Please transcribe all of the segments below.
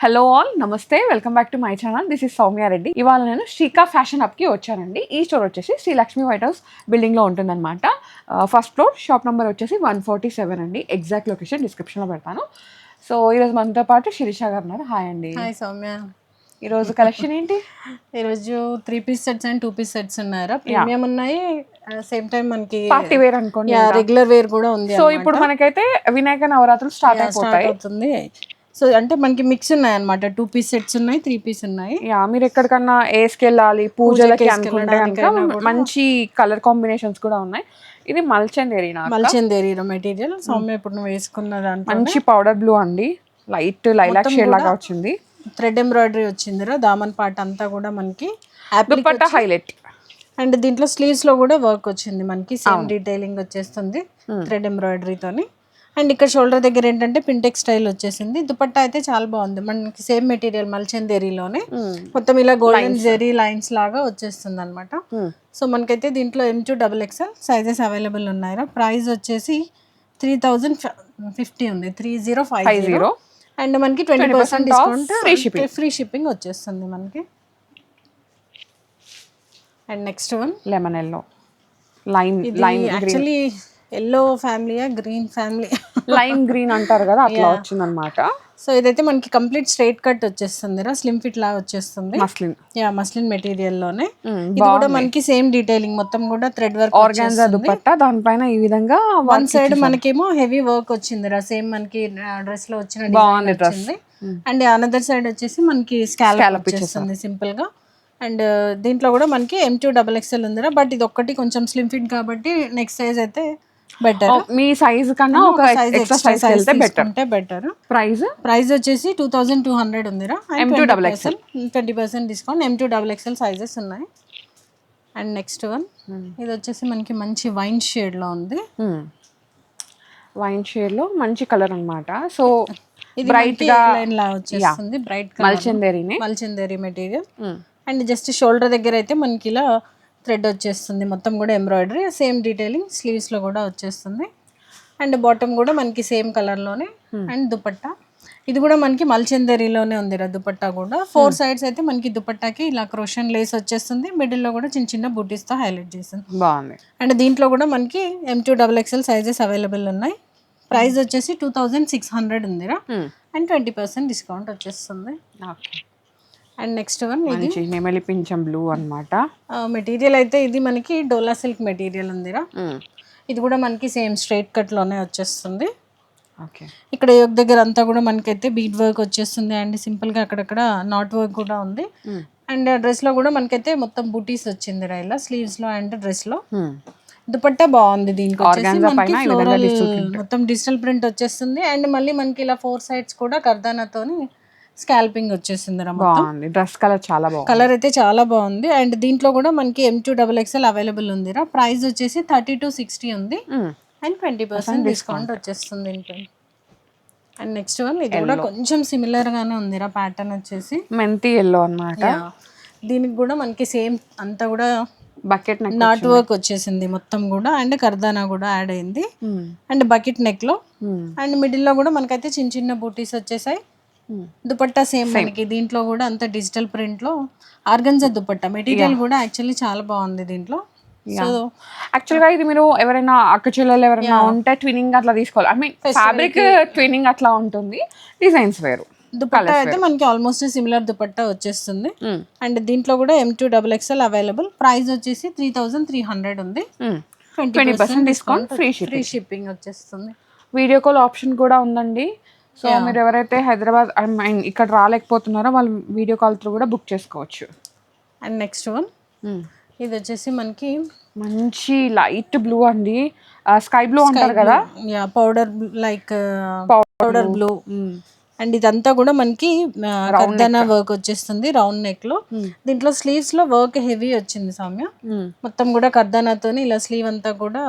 Hello all, నమస్తే, welcome back to my channel. This is Soumya Reddy. ఇవాళ నేను శ్రీకా ఫ్యాషన్ హబ్కి వచ్చానండి. ఈ స్టోర్ వచ్చేసి శ్రీ లక్ష్మీ వైట్ హౌస్ బిల్డింగ్లో ఉంటుందన్నమాట. ఫస్ట్ ఫ్లోర్, షాప్ నెంబర్ వచ్చేసి 147 అండి. ఎగ్జాక్ట్ లొకేషన్ డిస్క్రిప్షన్లో పెడతాను. సో ఈరోజు మనతో పాటు శిరీష గారు ఉన్నారు. హాయ్ అండి. హాయ్ సౌమ్య. ఈరోజు కలెక్షన్ ఏంటి? ఈరోజు 3 piece sets and 2 piece sets ఉన్నారా, ప్రీమియం ఉన్నాయి. సేమ్ టైం మనకి పార్టీ వేర్ అనుకోండి, రెగ్యులర్ వేర్ కూడా ఉంది. సో ఇప్పుడు మనకైతే వినాయక నవరాత్రులు స్టార్ట్ అవుతుంది. సో అంటే మనకి మిక్స్ ఉన్నాయి అనమాట. 2 పీస్ సెట్స్ ఉన్నాయి, 3 పీస్ ఉన్నాయి. మీరు ఎక్కడికన్నా వేసుకెళ్ళాలి, పూజలకి అనుకుంటే కనుక మంచి కలర్ కాంబినేషన్స్ కూడా ఉన్నాయి. ఇది మల్చందేరి మెటీరియల్. సౌమ్య ఇప్పుడు నువ్వు వేసుకున్న దాంట్లో మంచి పౌడర్ బ్లూ అండి, లైట్ లైలాక్ షేడ్ లాగా వచ్చింది. థ్రెడ్ ఎంబ్రాయిడరీ వచ్చిందిరా. దామన్ పార్ట్ అంతా కూడా మనకి దుపట్టా హైలైట్. అండ్ దీంట్లో స్లీవ్స్ లో కూడా వర్క్ వచ్చింది మనకి. సేమ్ డీటెయిలింగ్ వచ్చేస్తుంది థ్రెడ్ ఎంబ్రాయిడరీతోని. అండ్ ఇక్కడ షోల్డర్ దగ్గర ఏంటంటే పింటెక్ స్టైల్ వచ్చేసింది. దుపట్టా అయితే చాలా బాగుంది. మనకి సేమ్ మెటీరియల్ మల్చందేరిలోనే మొత్తం ఇలా గోల్డెన్ జెరీ లైన్స్ లాగా వచ్చేస్తుంది అనమాట. సో మనకైతే దీంట్లో M2XXL సైజెస్ అవైలబుల్ ఉన్నాయిరా. ప్రైస్ వచ్చేసి 3050 ఉంది, 3050. అండ్ మనకి 20% డిస్కౌంట్, ఫ్రీ షిప్పింగ్ వచ్చేస్తుంది మనకి. And next one lemon yellow lime actually yellow ఫ్యామిలీయా గ్రీన్ ఫ్యామిలీ, లైమ్ గ్రీన్ అంటారు కదా, అట్లా వచ్చింది అనమాట. సో ఇదైతే మనకి కంప్లీట్ స్ట్రైట్ కట్ వచ్చేస్తుంది రా, స్లిమ్ ఫిట్ లా వచ్చేస్తుంది. మస్లిన్ మెటీరియల్ లోనే. ఇది కూడా మనకి సేమ్ డీటెయిలింగ్ మొత్తం కూడా థ్రెడ్ వర్క్, ఆర్గాన్జా దుపట్టా, దానిపైన ఈ విధంగా వన్ సైడ్ మనకేమో హెవీ వర్క్ వచ్చింది రా, సేమ్ మనకి డ్రెస్ లో వచ్చిన డిజైన్ వచ్చింది. అండ్ అనదర్ సైడ్ వచ్చేసి మనకి స్కాలప్ వచ్చేస్తుంది సింపుల్ గా. అండ్ దీంట్లో కూడా మనకి M2XXL ఉందిరా. బట్ ఇది ఒక్కటి కొంచెం స్లిమ్ ఫిట్ కాబట్టి నెక్స్ట్ సైజ్ అయితే బెటర్. మీ సైజ్ కన్నా ఒక ఎక్స్ట్రా సైజ్ వెళ్తే బెటర్. ప్రైస్ వచ్చేసి 2200 ఉందిరా. M2XXL 20% discount. M2XXL సైజెస్ ఉన్నాయి. అండ్ నెక్స్ట్ వన్ ఇది వచ్చేసి మనకి మంచి వైన్ షేడ్ లో ఉంది. వైన్ షేడ్ లో మంచి కలర్ అన్నమాట. సో ఇది బ్రైట్ గా లైన్ లా వచ్చేస్తుంది. బ్రైట్ మల్చందేరి మెటీరియల్. అండ్ జస్ట్ షోల్డర్ దగ్గర అయితే మనకి ఇలా థ్రెడ్ వచ్చేస్తుంది, మొత్తం కూడా ఎంబ్రాయిడరీ, సేమ్ డీటెయిలింగ్ స్లీవ్స్ లో కూడా వచ్చేస్తుంది. అండ్ బాటమ్ కూడా మనకి సేమ్ కలర్ లోనే. అండ్ దుపట్టా ఇది కూడా మనకి మల్చందేరిలోనే ఉంది రా. దుపట్టా కూడా 4 సైడ్స్ అయితే మనకి దుపట్టాకి ఇలా క్రోషన్ లేస్ వచ్చేస్తుంది. మిడిల్ లో కూడా చిన్న చిన్న బూటీస్ తో హైలైట్ చేస్తుంది, బాగుంది. అండ్ దీంట్లో కూడా మనకి M2XXL సైజెస్ అవైలబుల్ ఉన్నాయి. ప్రైస్ వచ్చేసి 2600 ఉందిరా. అండ్ 20% డిస్కౌంట్ వచ్చేస్తుంది. అండ్ నెక్స్ట్ వన్ ఇది నెమలి పింఛం బ్లూ అన్నమాట. మెటీరియల్ అయితే ఇది మనకి డోలా సిల్క్ మెటీరియల్ ఉందిరా. ఇది కూడా మనకి సేమ్ స్ట్రైట్ కట్ లోనే వచ్చేస్తుంది. ఇక్కడ యోక్ దగ్గర అంతా కూడా మనకైతే బీడ్ వర్క్ వచ్చేస్తుంది. అండ్ సింపుల్ గా అక్కడక్కడ నాట్ వర్క్ కూడా ఉంది. అండ్ డ్రెస్ లో కూడా మనకైతే మొత్తం బూటీస్ వచ్చిందిరా ఇలా స్లీవ్స్ లో అండ్ డ్రెస్ లో. దుపట్టా బాగుంది. దీనికి మొత్తం డిజిటల్ ప్రింట్ వచ్చేస్తుంది. అండ్ మళ్ళీ మనకి ఇలా 4 సైడ్స్ కూడా కర్దానాతోని స్కాల్పింగ్ వచ్చేసింది రా. డ్రెస్ కలర్ చాలా బాగుంది, కలర్ అయితే చాలా బాగుంది. అండ్ దీంట్లో కూడా మనకి M2XXL అవైలబుల్ ఉంది రా. ప్రైస్ వచ్చేసి 3260 ఉంది. అండ్ 20% డిస్కౌంట్ వచ్చేస్తుంది దీంట్లో. అండ్ నెక్స్ట్ వన్ ఇది కూడా కొంచెం సిమిలర్ గానే ఉంది రా. ప్యాటర్న్ వచ్చేసి మెంతి ఎల్లో అన్నమాట. దీనికి కూడా మనకి సేమ్ అంతా కూడా బకెట్ నెక్ నాట్ వర్క్ వచ్చేసింది మొత్తం కూడా. అండ్ కర్దానా కూడా యాడ్ అయింది. అండ్ బకెట్ నెక్ లో. అండ్ మిడిల్ లో కూడా మనకైతే చిన్న చిన్న బూటీస్ వచ్చేసాయి. దుపట్టా సేమ్ మనకి దీంట్లో కూడా అంత డిజిటల్ ప్రింట్ లో ఆర్గన్జా దుపట్టా మెటీరియల్ కూడా యాక్చువల్లీ చాలా బాగుంది దీంట్లో. సో యాక్చువల్ గా ఇది మీరు ఎవరైనా అక్క చెల్లెలు ఎవరైనా ఉంటే ట్విన్నింగ్ అట్లా తీసుకోవాలి. ఐ మీన్ ఫ్యాబ్రిక్ ట్విన్నింగ్ అట్లా ఉంటుంది, డిజైన్స్ వేరు. దుపట్టా అయితే మనకి ఆల్మోస్ట్ సిమిలర్ దుపట్టా వచ్చేస్తుంది. అండ్ దీంట్లో కూడా M2XXL అవైలబుల్. ప్రైస్ వచ్చేసి 3300 ఉంది. 20% డిస్కౌంట్, ఫ్రీ షిప్పింగ్ వచ్చేస్తుంది. వీడియో కాల్ ఆప్షన్ కూడా ఉందండి. సో మీరు ఎవరైతే హైదరాబాద్ ఐ మీన్ ఇక్కడ రాలేకపోతున్నారో వాళ్ళు వీడియో కాల్ త్రూ కూడా బుక్ చేసుకోవచ్చు. అండ్ నెక్స్ట్ వన్ ఇది వచ్చేసి మనకి మంచి లైట్ బ్లూ అండి, స్కై బ్లూ అంటారు కదా, powder like powder blue. And ఇదంతా కూడా మనకి కర్దానా వర్క్ వచ్చేస్తుంది రౌండ్ నెక్ లో. దీంట్లో స్లీవ్స్ లో వర్క్ హెవీ వచ్చింది సౌమ్య. మొత్తం కూడా కర్దానాతోని ఇలా స్లీవ్ అంతా కూడా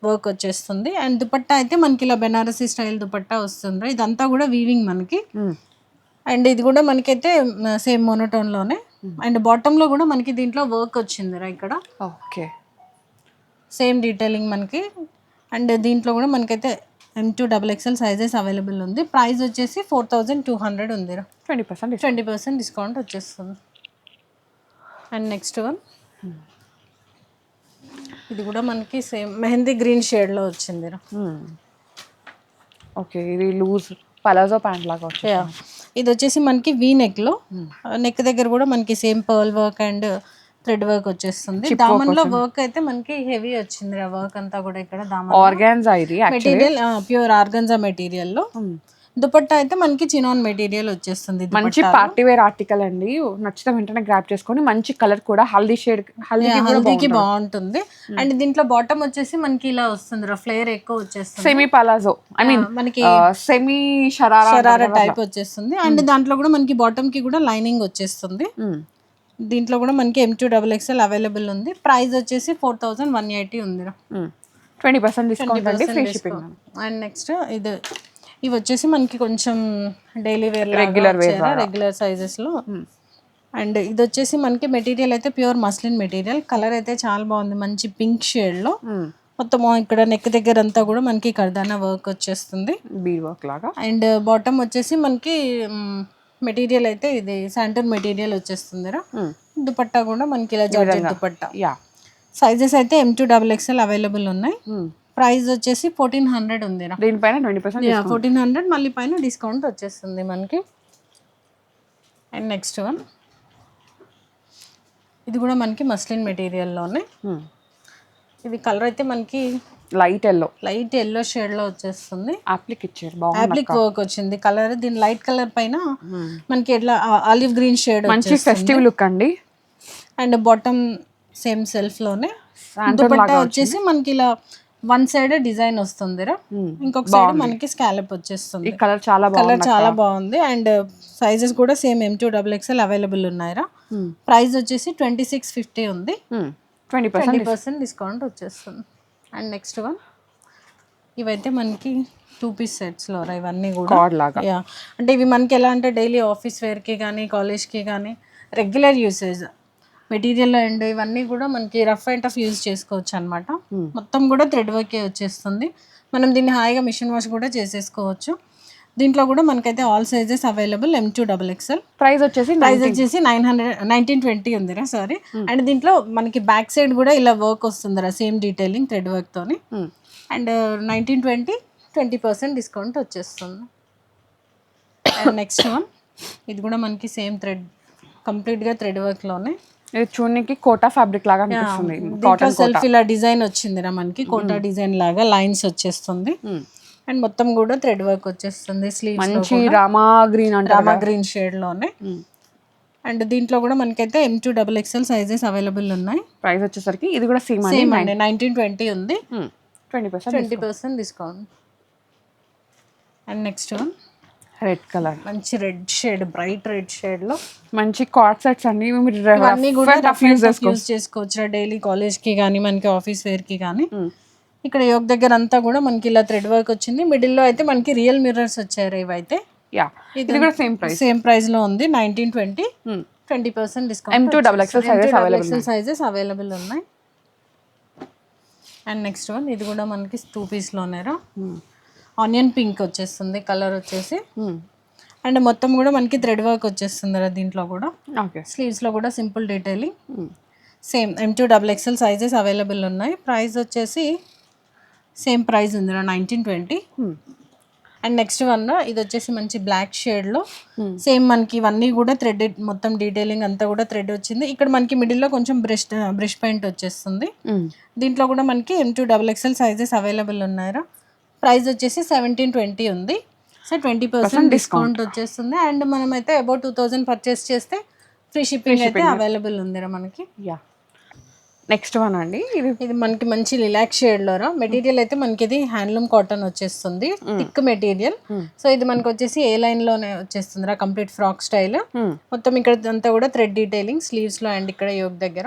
వర్క్ వచ్చేస్తుంది. అండ్ దుపట్టా అయితే మనకి ఇలా బెనారసీ స్టైల్ దుపట్టా వస్తుంది. ఇదంతా కూడా వీవింగ్ మనకి. అండ్ ఇది కూడా మనకైతే సేమ్ మోనోటోన్ లోనే. అండ్ బాటమ్ లో కూడా మనకి దీంట్లో వర్క్ వచ్చింది రా ఇక్కడ. సేమ్ డీటెయిలింగ్ మనకి. అండ్ దీంట్లో కూడా మనకైతే M2XXL సైజెస్ అవైలబుల్ ఉంది. ప్రైస్ వచ్చేసి 4200 ఉంది. 20% డిస్కౌంట్ వచ్చేస్తుంది. అండ్ నెక్స్ట్ వన్ ఇది కూడా మనకి సేమ్ మెహందీ గ్రీన్ షేడ్లో వచ్చింది. ఓకే, ఇది లూజ్ పలాజో ప్యాంట్ లాగా వచ్చింది. ఇది వచ్చేసి మనకి వీ నెక్లో, నెక్ దగ్గర కూడా మనకి same pearl work and thread work వచ్చేస్తుంది. దామన్ లో వర్క్ అయితే మనకి హెవీ వచ్చింది. వర్క్ అంతా కూడా ఇక్కడ దామన్ ఆర్గాన్జా ఇది మెటీరియల్, ప్యూర్ ఆర్గాన్జా మెటీరియల్ లో. దుపట్టా అయితే మనకి చినాన్ మెటీరియల్ వచ్చేస్తుంది. మంచి పార్టీ వేర్ ఆర్టికల్ అండి. నచ్చితే వెంటనే గ్రాప్ చేసుకొని, మంచి కలర్ కూడా హల్దీ షేడ్, హల్దీకి బాగుంటుంది. అండ్ దీంట్లో బాటమ్ వచ్చేసి మనకి ఇలా వస్తుంది, ఫ్లేర్ ఎక్కువ వచ్చేస్తుంది. సెమీ పలాజో, ఐ మీన్ మనకి సెమీ షరారా టైప్ వచ్చేస్తుంది. అండ్ దాంట్లో కూడా మనకి బాటమ్ కి కూడా లైనింగ్ వచ్చేస్తుంది. దీంట్లో కూడా మనకి M2XXL అవైలబుల్ ఉంది. ప్రైస్ వచ్చేసి 4180 ఉంది. 20% డిస్కౌంట్ అండి, ఫ్రీ షిప్పింగ్. అండ్ నెక్స్ట్ ఇవి వచ్చేసి మనకి కొంచెం డైలీ వేర్ రెగ్యులర్ సైజెస్ లో. అండ్ ఇది వచ్చేసి మనకి మెటీరియల్ అయితే ప్యూర్ మస్లిన్ మెటీరియల్. కలర్ అయితే చాలా బాగుంది, మంచి పింక్ షేడ్ లో. మొత్తం ఇక్కడ నెక్ దగ్గర అంతా కూడా మనకి కర్దానా వర్క్ వచ్చేస్తుంది, బీడ్ వర్క్ లాగా. అండ్ బాటమ్ వచ్చేసి మనకి మెటీరియల్ అయితే ఇది శాంటన్ మెటీరియల్ వచ్చేస్తుంది. దుపట్టా కూడా మనకి ఇలా జార్జెట్ దుపట్టా. సైజెస్ అయితే M2XXL అవైలబుల్ ఉన్నాయి. ప్రైస్ వచ్చేసి 1400 ఉంది. దీనిపైన 20% 1400 మళ్ళీ పైన డిస్కౌంట్ వచ్చేస్తుంది మనకి. అండ్ నెక్స్ట్ వన్ ఇది కూడా మనకి మస్లిన్ మెటీరియల్లోనే. ఇది కలర్ అయితే మనకి లైట్ ఎల్లో షేడ్ లో వచ్చేస్తుంది. అప్లిక్ ఇచ్చారు, అప్లిక్ వర్క్ వచ్చింది. కలర్ దీని లైట్ కలర్ పైన మనకి ఎట్లా ఆలివ్ గ్రీన్ షేడ్, మంచి ఫెస్టివ్ లుక్ అండి. అండ్ బాటమ్ సేమ్ సెల్ఫ్ లోనే. దుపట్టా వచ్చేసి మనకి ఇలా వన్ సైడ్ డిజైన్ వస్తుంది, ఇంకొక సైడ్ మనకి స్కాలప్ వచ్చేస్తుంది. కలర్ చాలా బాగుంది. అండ్ సైజెస్ కూడా సేమ్ M2XXL అవైలబుల్ ఉన్నాయి. ప్రైస్ వచ్చేసి 2650 ఉంది. 20% డిస్కౌంట్ వచ్చేస్తుంది. అండ్ నెక్స్ట్ వన్ ఇవైతే మనకి 2 పీస్ సెట్స్లో ఇవన్నీ కూడా. అంటే ఇవి మనకి ఎలా అంటే డైలీ ఆఫీస్ వేర్కి కానీ, కాలేజ్కి కానీ, రెగ్యులర్ యూసేజ్ మెటీరియల్. అండ్ ఇవన్నీ కూడా మనకి రఫ్ అండ్ టఫ్ యూజ్ చేసుకోవచ్చు అనమాట. మొత్తం కూడా థ్రెడ్ వర్కే వచ్చేస్తుంది. మనం దీన్ని హాయిగా మిషన్ వాష్ కూడా చేసేసుకోవచ్చు. దీంట్లో కూడా మనకైతే all sizes available. M2XXL price వచ్చేసి 1920 ఉంది. సారీ. అండ్ దీంట్లో మనకి బ్యాక్ సైడ్ కూడా ఇలా వర్క్ వస్తుంది, సేమ్ డీటెయిలింగ్ థ్రెడ్ వర్క్ తోని. అండ్ 1920 20% డిస్కౌంట్ వచ్చేస్తుంది. అండ్ నెక్స్ట్ వన్ ఇది కూడా మనకి సేమ్ థ్రెడ్, కంప్లీట్ గా థ్రెడ్ వర్క్ లోనే. ఇది చూడడానికి కోటా ఫ్యాబ్రిక్ లాగా అనిపిస్తుంది. దీంట్లో సెల్ఫ్ ఇలా డిజైన్ వచ్చింది మనకి, కోటా డిజైన్ లాగా లైన్స్ వచ్చేస్తుంది. అండ్ మొత్తం కూడా థ్రెడ్ వర్క్ వచ్చేస్తుంది. స్లీవ్స్ మంచి రామా గ్రీన్ షేడ్ లోనే. అండ్ దీంట్లో కూడా మనకైతే M2XXL సైజెస్ అవైలబుల్ ఉన్నాయి. ప్రైస్ వచ్చేసరికి ఇది కూడా సేమ్ అండి, 1920 ఉంది. 20% డిస్కౌంట్. And next one red colour, మంచి red shade, bright red shade లో మంచి కార్డ్ సెట్స్ అన్ని ఇవన్నీ కూడా యూజ్ చేసుకోవచ్చు డైలీ కాలేజ్ కి కానీ, మనకి ఆఫీస్ వేర్ కి కానీ. ఇక్కడ యోగ్ దగ్గర అంతా కూడా మనకి ఇలా థ్రెడ్ వర్క్ వచ్చింది. మిడిల్ లో అయితే మనకి రియల్ మిర్రర్స్ వచ్చారు. ఇవైతే ఇది కూడా సేమ్ ప్రైస్ లో ఉంది. 1920 20% డిస్కౌంట్. M2XXL సైజెస్ అవైలబుల్ ఉన్నాయి. అండ్ నెక్స్ట్ వన్ ఇది కూడా మనకి 2 పీస్ లోనేరా. ఆనియన్ పింక్ వచ్చేస్తుంది కలర్ వచ్చేసి. అండ్ మొత్తం కూడా మనకి థ్రెడ్ వర్క్ వచ్చేస్తుంది దీంట్లో కూడా. స్లీవ్స్ లో కూడా simple detailing. Same M2XXL sizes available ఉన్నాయి. ప్రైస్ వచ్చేసి సేమ్ ప్రైస్ ఉంది 1920. అండ్ నెక్స్ట్ వన్ ఇది వచ్చేసి మంచి బ్లాక్ షేడ్ లో సేమ్ మనకి ఇవన్నీ కూడా థ్రెడ్, మొత్తం డీటెయిలింగ్ అంతా కూడా థ్రెడ్ వచ్చింది. ఇక్కడ మనకి మిడిల్ లో కొంచెం బ్రష్ పెయింట్ వచ్చేస్తుంది. దీంట్లో కూడా మనకి M2XXL సైజెస్ అవైలబుల్ ఉన్నాయి. ప్రైస్ వచ్చేసి 1720 ఉంది. సో 20% డిస్కౌంట్ వచ్చేస్తుంది. అండ్ మనం అయితే అబౌట్ 2000 పర్చేస్ చేస్తే ఫ్రీ షిప్పింగ్ అయితే అవైలబుల్ ఉంది మనకి. నెక్స్ట్ వన్ అండి ఇది మనకి మంచి రిలాక్స్ షేడ్ లో మెటీరియల్ అయితే మనకి ఇది హ్యాండ్లూమ్ కాటన్ వచ్చేస్తుంది, థిక్ మెటీరియల్. సో ఇది మనకి వచ్చేసి ఏ లైన్ లోనే వచ్చేస్తుంది కంప్లీట్ ఫ్రాక్ స్టైల్. మొత్తం ఇక్కడ అంతా కూడా థ్రెడ్ డీటెయిలింగ్ స్లీవ్స్ లో అండ్ ఇక్కడ యోగ్ దగ్గర.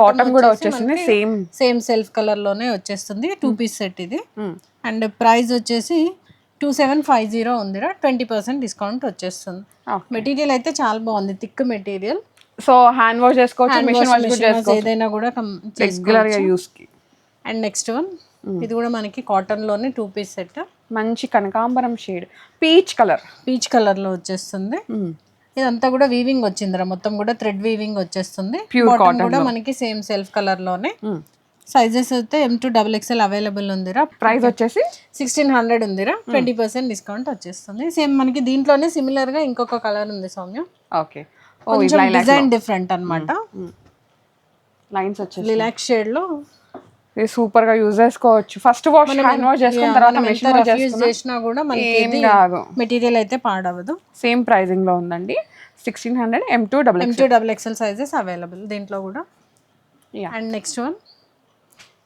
బాటమ్ కూడా వచ్చేస్తుంది సేమ్ సెల్ఫ్ కలర్ లోనే వచ్చేస్తుంది. 2 పీస్ సెట్ ఇది. అండ్ ప్రైస్ వచ్చేసి 2750 ఉందిరా. 20% డిస్కౌంట్ వచ్చేస్తుంది. మెటీరియల్ అయితే చాలా బాగుంది, thick material. So hand wash చేసుకోవచ్చు, మిషన్ వాష్ చేసుకోవచ్చు, ఏదైనా కూడా రెగ్యులర్ గా యూస్ కి. అండ్ నెక్స్ట్ వన్ ఇది కూడా మనకి కాటన్ లోనే 2 పీస్ సెట్. మంచి కనకాంబరం షేడ్, పీచ్ కలర్. పీచ్ కలర్లో వచ్చేస్తుంది. ఇదంతా కూడా వీవింగ్ వచ్చిందిరా, మొత్తం కూడా థ్రెడ్ వీవింగ్ వచ్చేస్తుంది. ప్యూర్ కాటన్ కూడా మనకి సేమ్ సెల్ఫ్ కలర్లోనే. సైజెస్ అయితే M2XXL అవైలబుల్ ఉందిరా. ప్రైస్ వచ్చేసి 1600 ఉందిరా. 20% డిస్కౌంట్ వచ్చేస్తుంది. సేమ్ మనకి దీంట్లోనే సిమిలర్ గా ఇంకొక కలర్ ఉంది సౌమ్య. ఓకే, కొంచెం డిజైన్ డిఫరెంట్ అన్నమాట. లైన్స్ వచ్చేసి లిలాక్ షేడ్ లో ఇది సూపర్ గా యూజ్ చేసుకోవచ్చు. ఫస్ట్ వాష్ హ్యాండ్ వాష్ చేసుకున్న తర్వాత మెషిన్ వాష్ చేసినా కూడా మనకి ఏం కాదు, మెటీరియల్ అయితే పాడవదు. సేమ్ ప్రైజింగ్ లో ఉందండి. 1600 M2XXL సైజెస్ అవైలబుల్ దీంట్లో కూడా. అండ్ నెక్స్ట్ వన్,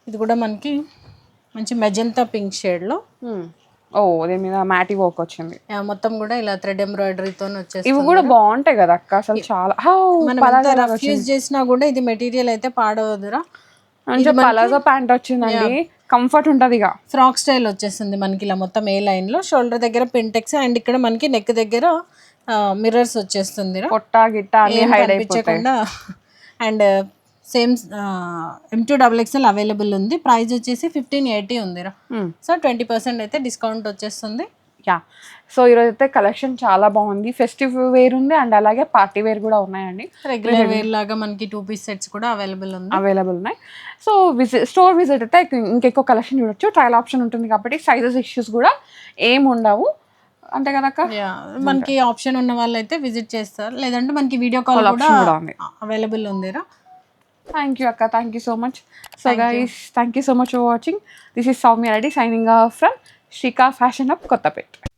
ఇది కూడా మనకి మంచి మెజంతా పింక్ షేడ్ లో. దీని మీద మ్యాటి వర్క్ వచ్చింది. మొత్తం కూడా ఇలా థ్రెడ్ ఎంబ్రాయిడరీతో వచ్చేసి ఇవి కూడా బాగుంటాయి కదా అక్క, అసలు చాలా. మనం రఫ్ యూజ్ చేసినా కూడా ఇది మెటీరియల్ అయితే పాడవదురా. పలాజో ప్యాంట్ వచ్చిందండి, కంఫర్ట్ ఉంటది. ఇక ఫ్రాక్ స్టైల్ వచ్చేస్తుంది మనకి ఇలా మొత్తం ఏ లైన్ లో, షోల్డర్ దగ్గర పింటెక్స్ అండ్ ఇక్కడ మనకి నెక్ దగ్గర మిర్రర్స్ వచ్చేస్తుంది. పొట్ట గిట్ట అన్ని హైడ్ అయిపోకుండా. అండ్ సేమ్ M2XXL అవైలబుల్ ఉంది. ప్రైస్ వచ్చేసి 1580 ఉందిరా. సో 20% అయితే డిస్కౌంట్ వచ్చేస్తుంది. సో ఈరోజు అయితే కలెక్షన్ చాలా బాగుంది. ఫెస్టివ్ వేర్ ఉంది అండ్ అలాగే పార్టీ వేర్ కూడా ఉన్నాయండి. రెగ్యులర్ వేర్ లాగా మనకి 2 పీస్ సెట్స్ కూడా అవైలబుల్ ఉన్నాయి. సో స్టోర్ విజిట్ అయితే ఇంకెక్కువ కలెక్షన్ చూడొచ్చు. ట్రయల్ ఆప్షన్ ఉంటుంది కాబట్టి సైజెస్ ఇష్యూస్ కూడా ఏమి ఉండవు, అంతే కదా అక్క. మనకి ఆప్షన్ ఉన్న వాళ్ళు అయితే విజిట్ చేస్తారు, లేదంటే మనకి వీడియో కాల్ కూడా అవైలబుల్ ఉందిరా. Thank you akka, thank you so much. So guys, thank you so much for watching. This is Soumya Reddy signing off from Shrika Fashion Hub, Kottapet.